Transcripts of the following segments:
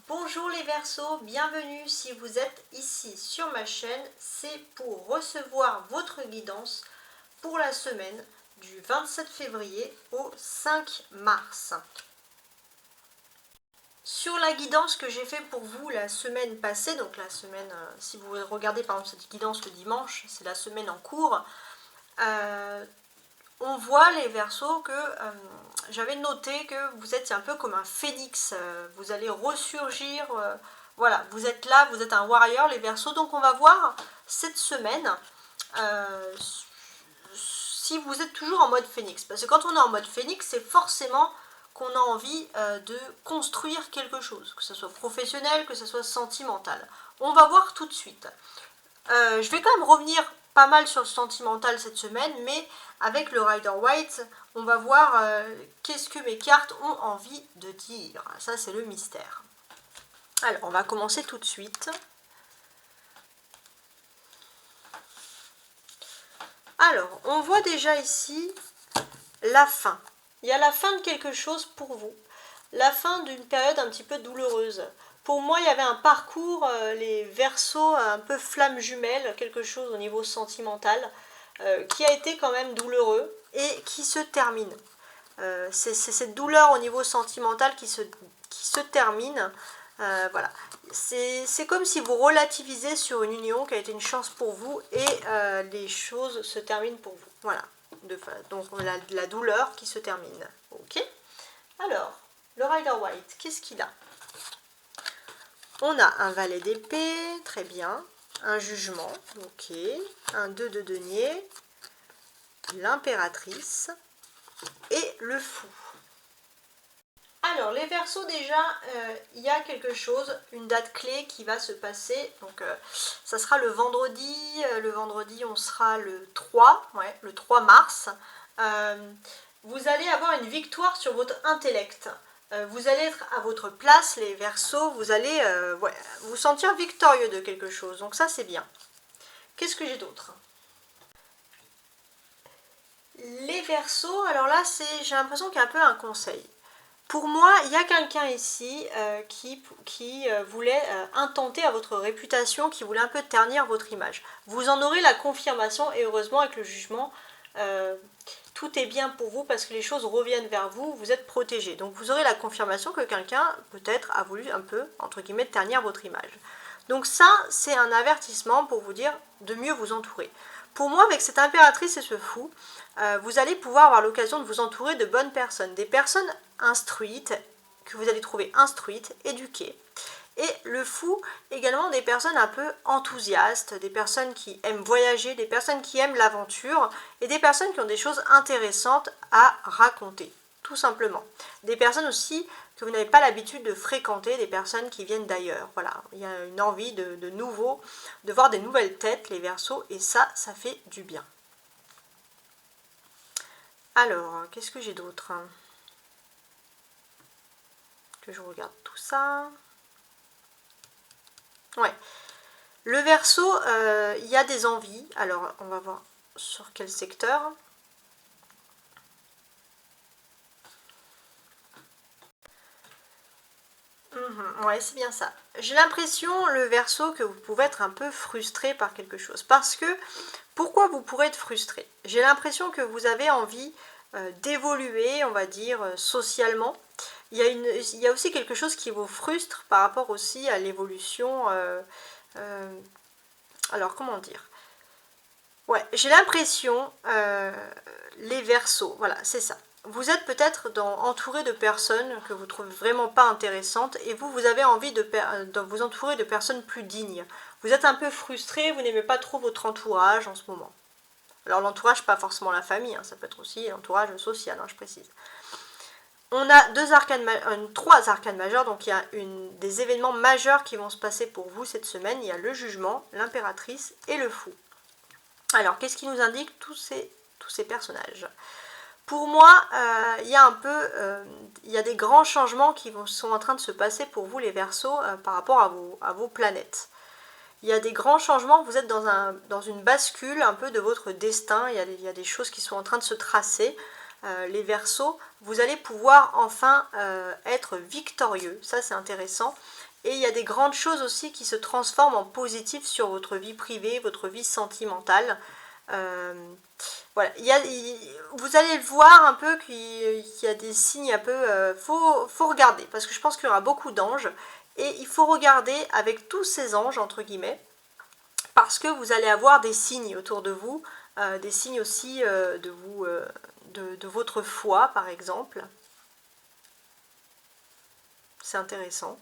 Bonjour les Verseaux, bienvenue si vous êtes ici sur ma chaîne, c'est pour recevoir votre guidance pour la semaine du 27 février au 5 mars. Sur la guidance que j'ai fait pour vous la semaine passée, donc la semaine, si vous regardez par exemple cette guidance le dimanche, c'est la semaine en cours, on voit les Verseaux que j'avais noté que vous êtes un peu comme un phénix, vous allez ressurgir, voilà, vous êtes là, vous êtes un warrior les Verseaux, donc on va voir cette semaine si vous êtes toujours en mode phénix, parce que quand on est en mode phénix, c'est forcément qu'on a envie de construire quelque chose, que ce soit professionnel, que ce soit sentimental. On va voir tout de suite. Je vais quand même revenir pas mal sur le sentimental cette semaine, mais avec le Rider White, on va voir qu'est-ce que mes cartes ont envie de dire. Ça, c'est le mystère. Alors, on va commencer tout de suite. Alors, on voit déjà ici la fin. Il y a la fin de quelque chose pour vous. La fin d'une période un petit peu douloureuse. Pour moi, il y avait un parcours, les Verseaux, un peu flamme jumelle, quelque chose au niveau sentimental, qui a été quand même douloureux et qui se termine. C'est cette douleur au niveau sentimental qui se termine. Voilà. C'est comme si vous relativisez sur une union qui a été une chance pour vous et les choses se terminent pour vous. Voilà. Donc la douleur qui se termine. Ok. Alors, le Rider White, qu'est-ce qu'il a? On a un valet d'épée, très bien. Un jugement, ok. Un 2 de denier. L'impératrice. Et le fou. Alors, les Verseaux, déjà, il y a quelque chose, une date clé qui va se passer. Donc, ça sera le vendredi. Le vendredi, on sera le 3, ouais, le 3 mars. Vous allez avoir une victoire sur votre intellect. Vous allez être à votre place, les Verseaux. Vous allez ouais, vous sentir victorieux de quelque chose. Donc, ça, c'est bien. Qu'est-ce que j'ai d'autre? Les Verseaux, alors là, j'ai l'impression qu'il y a un peu un conseil. Pour moi, il y a quelqu'un ici qui voulait intenter à votre réputation, qui voulait un peu ternir votre image. Vous en aurez la confirmation et heureusement avec le jugement, tout est bien pour vous parce que les choses reviennent vers vous, vous êtes protégé. Donc vous aurez la confirmation que quelqu'un peut-être a voulu un peu, entre guillemets, ternir votre image. Donc ça, c'est un avertissement pour vous dire de mieux vous entourer. Pour moi, avec cette impératrice et ce fou, vous allez pouvoir avoir l'occasion de vous entourer de bonnes personnes, des personnes instruites, que vous allez trouver instruites, éduquées. Et le fou, également des personnes un peu enthousiastes, des personnes qui aiment voyager, des personnes qui aiment l'aventure, et des personnes qui ont des choses intéressantes à raconter, tout simplement. Des personnes aussi que vous n'avez pas l'habitude de fréquenter, des personnes qui viennent d'ailleurs. Voilà, il y a une envie de nouveau, de voir des nouvelles têtes, les Verseaux, et ça fait du bien. Alors, qu'est-ce que j'ai d'autre? Que je regarde tout ça. Ouais. Le Verseau, il y a des envies. Alors, on va voir sur quel secteur. Ouais, c'est bien ça. J'ai l'impression, le Verseau, que vous pouvez être un peu frustré par quelque chose. Parce que, pourquoi vous pourrez être frustré? J'ai l'impression que vous avez envie d'évoluer, on va dire, socialement. Il y a aussi quelque chose qui vous frustre par rapport aussi à l'évolution. Alors, comment dire? Ouais, j'ai l'impression, les Verseaux, voilà, c'est ça. Vous êtes peut-être entouré de personnes que vous trouvez vraiment pas intéressantes et vous avez envie de vous entourer de personnes plus dignes. Vous êtes un peu frustré, vous n'aimez pas trop votre entourage en ce moment. Alors l'entourage, pas forcément la famille, hein, ça peut être aussi l'entourage social, hein, je précise. On a trois arcanes majeures, donc il y a des événements majeurs qui vont se passer pour vous cette semaine. Il y a le jugement, l'impératrice et le fou. Alors, qu'est-ce qui nous indique tous ces personnages? Pour moi, il y a il y a des grands changements qui sont en train de se passer pour vous, les Verseaux, par rapport à vos planètes. Il y a des grands changements, vous êtes dans une bascule un peu de votre destin, il y a des choses qui sont en train de se tracer. les Verseaux, vous allez pouvoir enfin être victorieux. Ça, c'est intéressant. Et il y a des grandes choses aussi qui se transforment en positif sur votre vie privée, votre vie sentimentale. Voilà, vous allez le voir un peu qu'il y a des signes un peu... faut regarder, parce que je pense qu'il y aura beaucoup d'anges. Et il faut regarder avec tous ces anges, entre guillemets, parce que vous allez avoir des signes autour de vous, des signes aussi de votre foi, par exemple. C'est intéressant.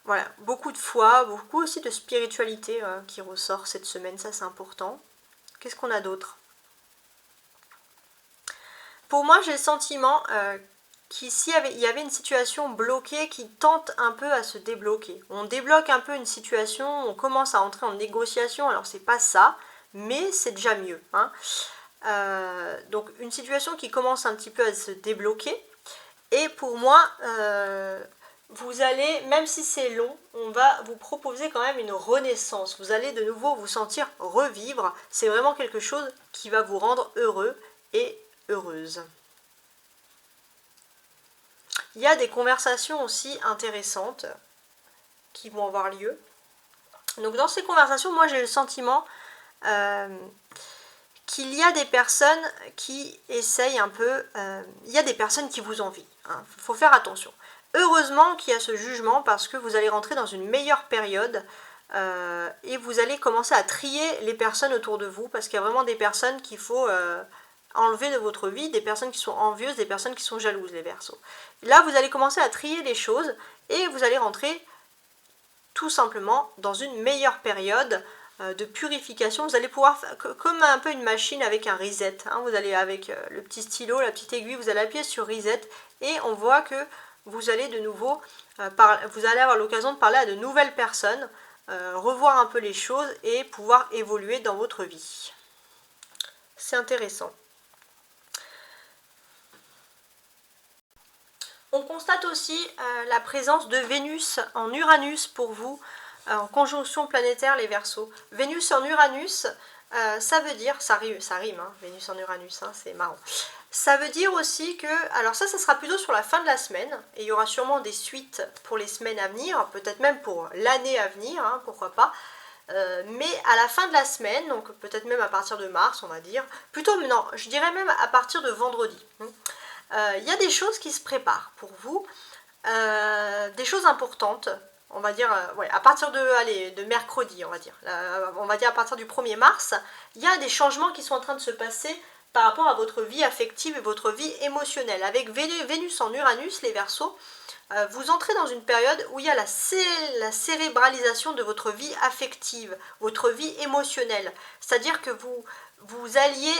Voilà, beaucoup de foi, beaucoup aussi de spiritualité qui ressort cette semaine, ça c'est important. Qu'est-ce qu'on a d'autre? Pour moi, j'ai le sentiment qu'ici, il y avait une situation bloquée qui tente un peu à se débloquer. On débloque un peu une situation, on commence à entrer en négociation, alors c'est pas ça, mais c'est déjà mieux. Hein. Donc une situation qui commence un petit peu à se débloquer. Et pour moi, vous allez, même si c'est long, on va vous proposer quand même une renaissance. Vous allez de nouveau vous sentir revivre. C'est vraiment quelque chose qui va vous rendre heureux et heureuse. Il y a des conversations aussi intéressantes qui vont avoir lieu. Donc dans ces conversations, moi j'ai le sentiment qu'il y a des personnes qui essayent un peu... il y a des personnes qui vous envient. Hein. Faut faire attention. Heureusement qu'il y a ce jugement parce que vous allez rentrer dans une meilleure période et vous allez commencer à trier les personnes autour de vous parce qu'il y a vraiment des personnes qu'il faut enlever de votre vie, des personnes qui sont envieuses, des personnes qui sont jalouses, les Verseaux. Là, vous allez commencer à trier les choses et vous allez rentrer tout simplement dans une meilleure période de purification. Vous allez pouvoir, comme un peu une machine avec un reset, hein, vous allez avec le petit stylo, la petite aiguille, vous allez appuyer sur reset et on voit que vous allez de nouveau, vous allez avoir l'occasion de parler à de nouvelles personnes, revoir un peu les choses et pouvoir évoluer dans votre vie. C'est intéressant. On constate aussi la présence de Vénus en Uranus pour vous, en conjonction planétaire les Verseaux. Vénus en Uranus, ça veut dire, ça rime hein, Vénus en Uranus, hein, c'est marrant. Ça veut dire aussi que, alors ça sera plutôt sur la fin de la semaine, et il y aura sûrement des suites pour les semaines à venir, peut-être même pour l'année à venir, hein, pourquoi pas. Mais à la fin de la semaine, donc peut-être même à partir de mars, on va dire, plutôt, non, je dirais même à partir de vendredi. Il y a des choses qui se préparent pour vous, des choses importantes, on va dire, ouais, à partir de mercredi, on va dire à partir du 1er mars, il y a des changements qui sont en train de se passer par rapport à votre vie affective et votre vie émotionnelle. Avec Vénus en Uranus, les Verseaux, vous entrez dans une période où il y a la cérébralisation de votre vie affective, votre vie émotionnelle. C'est-à-dire que vous alliez,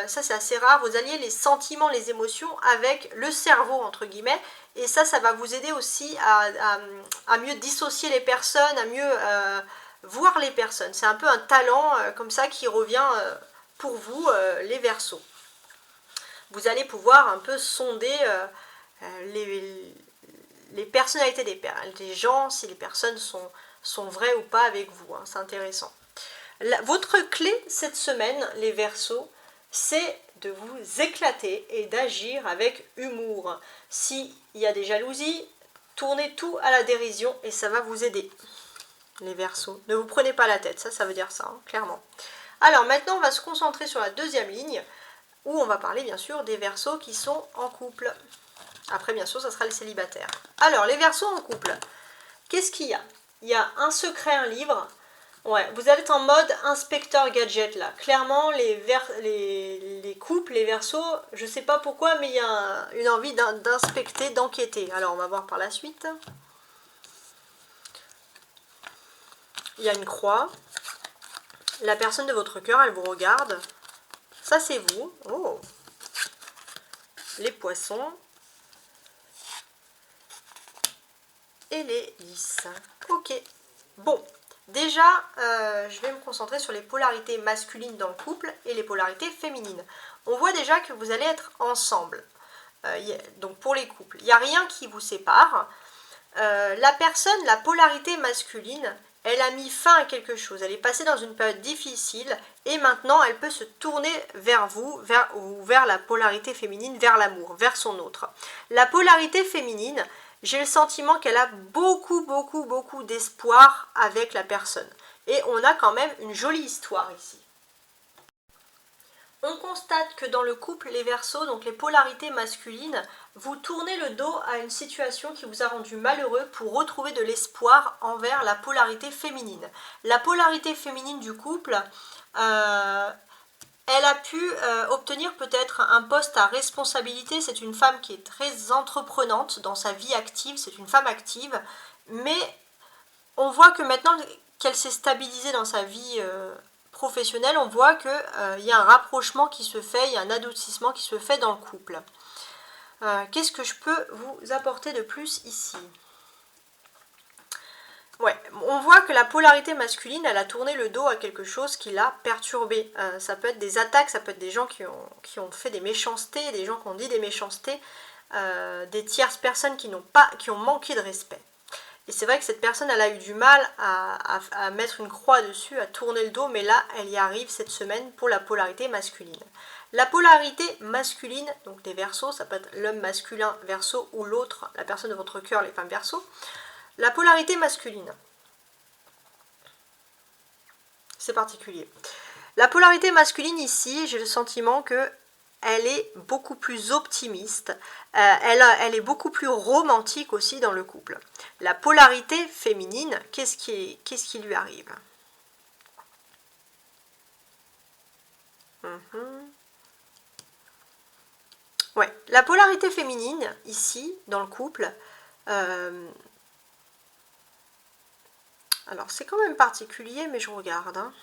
ça c'est assez rare, vous alliez les sentiments, les émotions avec le cerveau, entre guillemets, et ça va vous aider aussi à mieux dissocier les personnes, à mieux voir les personnes. C'est un peu un talent comme ça qui revient pour vous, les Verseaux. Vous allez pouvoir un peu sonder les personnalités des gens, si les personnes sont vraies ou pas avec vous, hein, c'est intéressant. Votre clé cette semaine, les Verseaux, c'est de vous éclater et d'agir avec humour. S'il y a des jalousies, tournez tout à la dérision et ça va vous aider, les Verseaux. Ne vous prenez pas la tête, ça veut dire ça, hein, clairement. Alors maintenant, on va se concentrer sur la deuxième ligne, où on va parler bien sûr des Verseaux qui sont en couple. Après, bien sûr, ça sera les célibataires. Alors, les Verseaux en couple, qu'est-ce qu'il y a? Il y a un secret, un livre. Ouais, vous allez être en mode inspecteur gadget là. Clairement, les couples, les Verseaux, je sais pas pourquoi, mais il y a une envie d'inspecter, d'enquêter. Alors, on va voir par la suite. Il y a une croix. La personne de votre cœur, elle vous regarde. Ça, c'est vous. Oh. Les poissons. Et les lys. Ok. Bon. Déjà, je vais me concentrer sur les polarités masculines dans le couple et les polarités féminines. On voit déjà que vous allez être ensemble. Donc pour les couples, il n'y a rien qui vous sépare. La polarité masculine elle a mis fin à quelque chose, elle est passée dans une période difficile et maintenant elle peut se tourner vers vous, vers la polarité féminine, vers l'amour, vers son autre. La polarité féminine, j'ai le sentiment qu'elle a beaucoup d'espoir avec la personne. Et on a quand même une jolie histoire ici. On constate que dans le couple, les Verseaux, donc les polarités masculines, vous tournez le dos à une situation qui vous a rendu malheureux pour retrouver de l'espoir envers la polarité féminine. La polarité féminine du couple, elle a pu obtenir peut-être un poste à responsabilité. C'est une femme qui est très entreprenante dans sa vie active, c'est une femme active, mais on voit que maintenant qu'elle s'est stabilisée dans sa vie professionnelle, on voit qu'il y a un rapprochement qui se fait, il y a un adoucissement qui se fait dans le couple. Qu'est-ce que je peux vous apporter de plus ici? Ouais, on voit que la polarité masculine, elle a tourné le dos à quelque chose qui l'a perturbé. Ça peut être des attaques, ça peut être des gens qui ont fait des méchancetés, des gens qui ont dit des méchancetés, des tierces personnes qui ont manqué de respect. Et c'est vrai que cette personne, elle a eu du mal à mettre une croix dessus, à tourner le dos, mais là, elle y arrive cette semaine pour la polarité masculine. La polarité masculine, donc des Verseaux, ça peut être l'homme masculin Verseau ou l'autre, la personne de votre cœur, les femmes Verseaux. La polarité masculine, c'est particulier. La polarité masculine ici, j'ai le sentiment que elle est beaucoup plus optimiste, elle est beaucoup plus romantique aussi dans le couple. La polarité féminine, qu'est-ce qui lui arrive? Ouais, la polarité féminine, ici, dans le couple, alors c'est quand même particulier, mais je regarde, hein.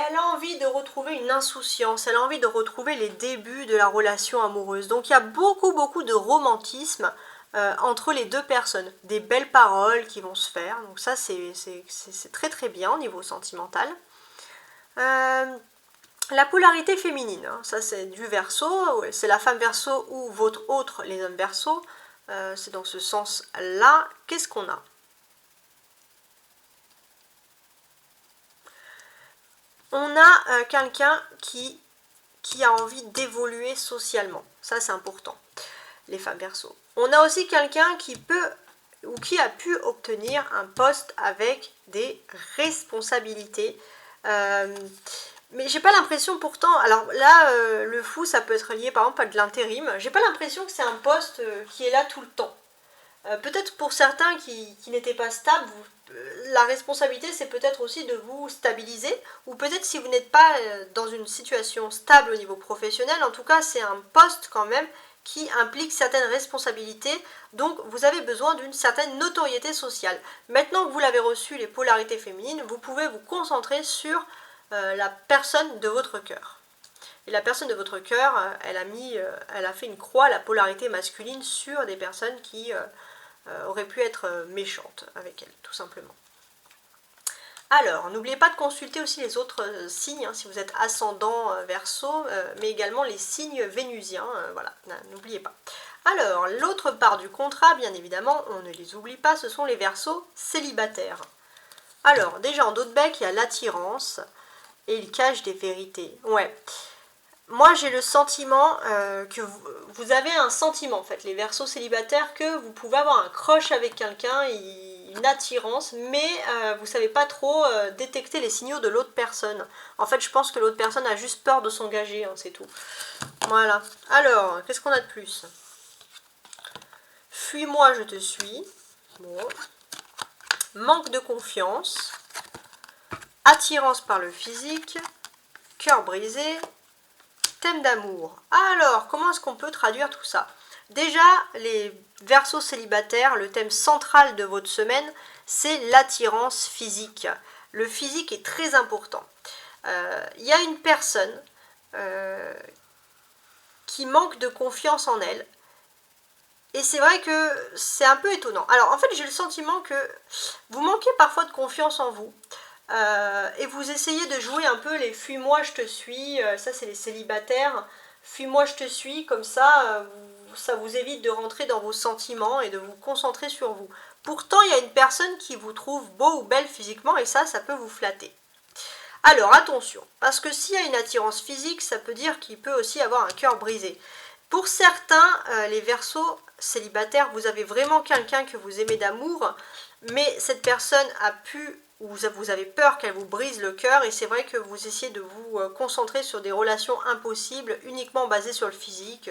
Elle a envie de retrouver une insouciance, elle a envie de retrouver les débuts de la relation amoureuse. Donc il y a beaucoup de romantisme entre les deux personnes. Des belles paroles qui vont se faire, donc ça c'est très bien au niveau sentimental. La polarité féminine, hein, ça c'est du Verseau, c'est la femme Verseau ou votre autre, les hommes Verseau. C'est dans ce sens-là. Qu'est-ce qu'on a? On a quelqu'un qui a envie d'évoluer socialement. Ça, c'est important, les femmes Verseau. On a aussi quelqu'un qui peut ou qui a pu obtenir un poste avec des responsabilités. Mais j'ai pas l'impression pourtant, alors là, le fou, ça peut être lié par exemple à de l'intérim. J'ai pas l'impression que c'est un poste qui est là tout le temps. Peut-être pour certains qui n'étaient pas stables, la responsabilité c'est peut-être aussi de vous stabiliser, ou peut-être si vous n'êtes pas dans une situation stable au niveau professionnel, en tout cas c'est un poste quand même qui implique certaines responsabilités, donc vous avez besoin d'une certaine notoriété sociale. Maintenant que vous l'avez reçu, les polarités féminines, vous pouvez vous concentrer sur la personne de votre cœur. Et la personne de votre cœur, elle a fait une croix, la polarité masculine, sur des personnes qui auraient pu être méchantes avec elle, tout simplement. Alors, n'oubliez pas de consulter aussi les autres signes, hein, si vous êtes ascendant Verseau, mais également les signes vénusiens, voilà, n'oubliez pas. Alors, l'autre part du contrat, bien évidemment, on ne les oublie pas, ce sont les Verseaux célibataires. Alors, déjà en dos de bec, il y a l'attirance, et il cache des vérités. Ouais. Moi, j'ai le sentiment que vous avez un sentiment, en fait, les Verseaux célibataires, que vous pouvez avoir un crush avec quelqu'un, une attirance, mais vous ne savez pas trop détecter les signaux de l'autre personne. En fait, je pense que l'autre personne a juste peur de s'engager, hein, c'est tout. Voilà. Alors, qu'est-ce qu'on a de plus? Fuis-moi, je te suis. Bon. Manque de confiance. Attirance par le physique. Cœur brisé. Thème d'amour. Alors, comment est-ce qu'on peut traduire tout ça? Déjà, les Verseaux célibataires, le thème central de votre semaine, c'est l'attirance physique. Le physique est très important. Il y a une personne qui manque de confiance en elle. Et c'est vrai que c'est un peu étonnant. Alors, en fait, j'ai le sentiment que vous manquez parfois de confiance en vous. Et vous essayez de jouer un peu les fuis-moi, je te suis, ça c'est les célibataires, fuis-moi, je te suis, comme ça, ça vous évite de rentrer dans vos sentiments et de vous concentrer sur vous. Pourtant, il y a une personne qui vous trouve beau ou belle physiquement et ça peut vous flatter. Alors attention, parce que s'il y a une attirance physique, ça peut dire qu'il peut aussi avoir un cœur brisé. Pour certains, les Verseaux célibataires, vous avez vraiment quelqu'un que vous aimez d'amour, mais cette personne a pu, ou vous avez peur qu'elle vous brise le cœur, et c'est vrai que vous essayez de vous concentrer sur des relations impossibles, uniquement basées sur le physique,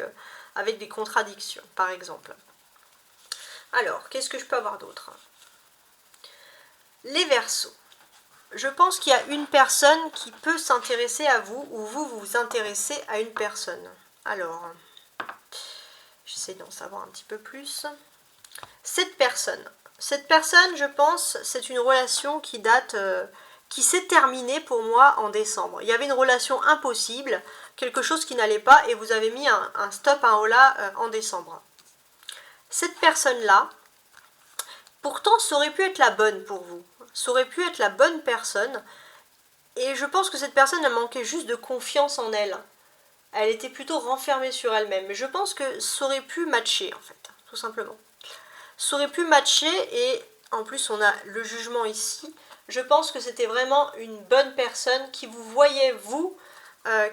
avec des contradictions, par exemple. Alors, qu'est-ce que je peux avoir d'autre? Les Verseaux. Je pense qu'il y a une personne qui peut s'intéresser à vous, ou vous vous intéressez à une personne. Alors, j'essaie d'en savoir un petit peu plus. Cette personne, je pense, c'est une relation qui date, qui s'est terminée pour moi en décembre. Il y avait une relation impossible, quelque chose qui n'allait pas, et vous avez mis un stop, un holà en décembre. Cette personne-là, pourtant, ça aurait pu être la bonne pour vous. Ça aurait pu être la bonne personne, et je pense que cette personne, elle manquait juste de confiance en elle. Elle était plutôt renfermée sur elle-même. Mais je pense que ça aurait pu matcher, en fait, tout simplement. Ça aurait pu matcher, et en plus, on a le jugement ici. Je pense que c'était vraiment une bonne personne qui vous voyait, vous,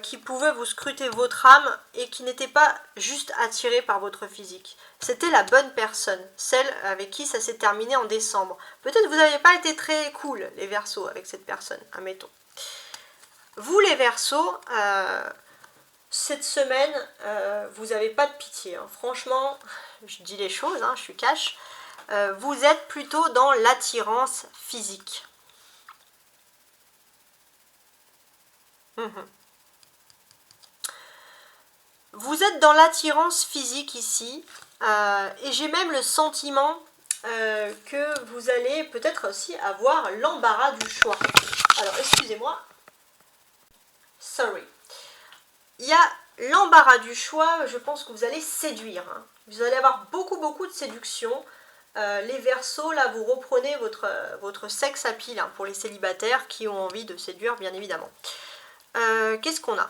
qui pouvait vous scruter votre âme, et qui n'était pas juste attirée par votre physique. C'était la bonne personne, celle avec qui ça s'est terminé en décembre. Peut-être que vous n'avez pas été très cool, les Verseaux, avec cette personne, admettons. Vous, les Verseaux, cette semaine, vous n'avez pas de pitié. Hein. Franchement, je dis les choses, hein, je suis cash. Vous êtes plutôt dans l'attirance physique. Vous êtes dans l'attirance physique ici. Et j'ai même le sentiment que vous allez peut-être aussi avoir l'embarras du choix. Alors, excusez-moi. Sorry. Il y a l'embarras du choix, je pense que vous allez séduire. Hein. Vous allez avoir beaucoup de séduction. Les Verseaux, là, vous reprenez votre sexe appeal hein, pour les célibataires qui ont envie de séduire, bien évidemment. Qu'est-ce qu'on a?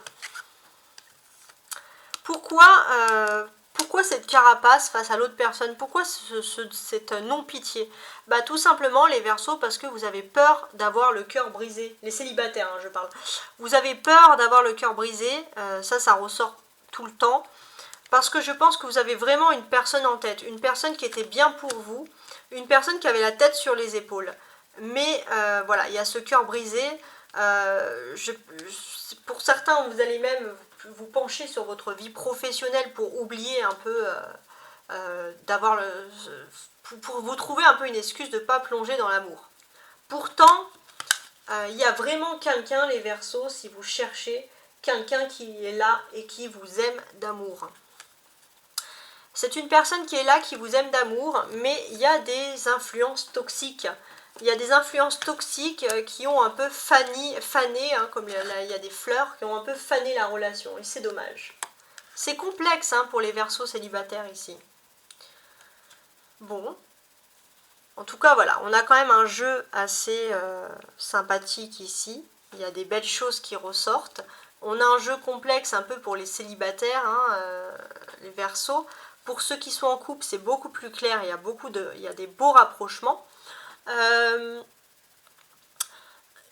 Pourquoi cette carapace face à l'autre personne? Pourquoi cette non-pitié? Bah tout simplement les Verseaux parce que vous avez peur d'avoir le cœur brisé. Les célibataires, hein, je parle. Vous avez peur d'avoir le cœur brisé, ça ressort tout le temps. Parce que je pense que vous avez vraiment une personne en tête, une personne qui était bien pour vous, une personne qui avait la tête sur les épaules. Mais voilà, il y a ce cœur brisé. Pour certains, vous allez même vous pencher sur votre vie professionnelle pour oublier un peu, pour vous trouver un peu une excuse de ne pas plonger dans l'amour. Pourtant, il y a vraiment quelqu'un, les Verseaux, si vous cherchez, quelqu'un qui est là et qui vous aime d'amour. C'est une personne qui est là, qui vous aime d'amour, mais il y a des influences toxiques. Il y a des influences toxiques qui ont un peu fané, hein, comme il y a des fleurs, qui ont un peu fané la relation, et c'est dommage. C'est complexe hein, pour les Verseaux célibataires ici. Bon, en tout cas voilà, on a quand même un jeu assez sympathique ici. Il y a des belles choses qui ressortent. On a un jeu complexe un peu pour les célibataires, hein, les Verseaux. Pour ceux qui sont en couple, c'est beaucoup plus clair, il y a des beaux rapprochements. Il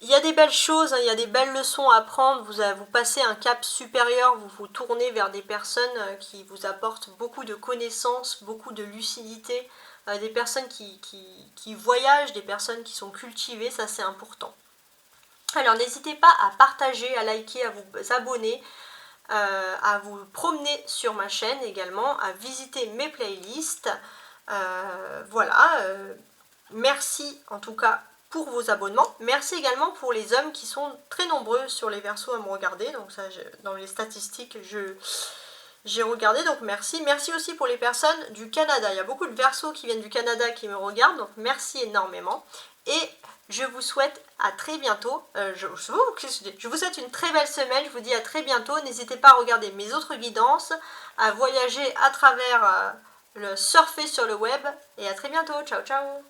y a des belles choses, hein, il y a des belles leçons à apprendre, vous passez un cap supérieur, vous vous tournez vers des personnes qui vous apportent beaucoup de connaissances, beaucoup de lucidité, des personnes qui voyagent, des personnes qui sont cultivées, ça c'est important. Alors n'hésitez pas à partager, à liker, à vous abonner, à vous promener sur ma chaîne également, à visiter mes playlists. Voilà. Merci en tout cas pour vos abonnements. Merci également pour les hommes qui sont très nombreux sur les Verseaux à me regarder. Donc ça, dans les statistiques, j'ai regardé. Donc merci. Merci aussi pour les personnes du Canada. Il y a beaucoup de Verseaux qui viennent du Canada qui me regardent. Donc merci énormément. Et je vous souhaite à très bientôt. Je vous souhaite une très belle semaine. Je vous dis à très bientôt. N'hésitez pas à regarder mes autres guidances, à voyager à travers le surfer sur le web. Et à très bientôt. Ciao, ciao.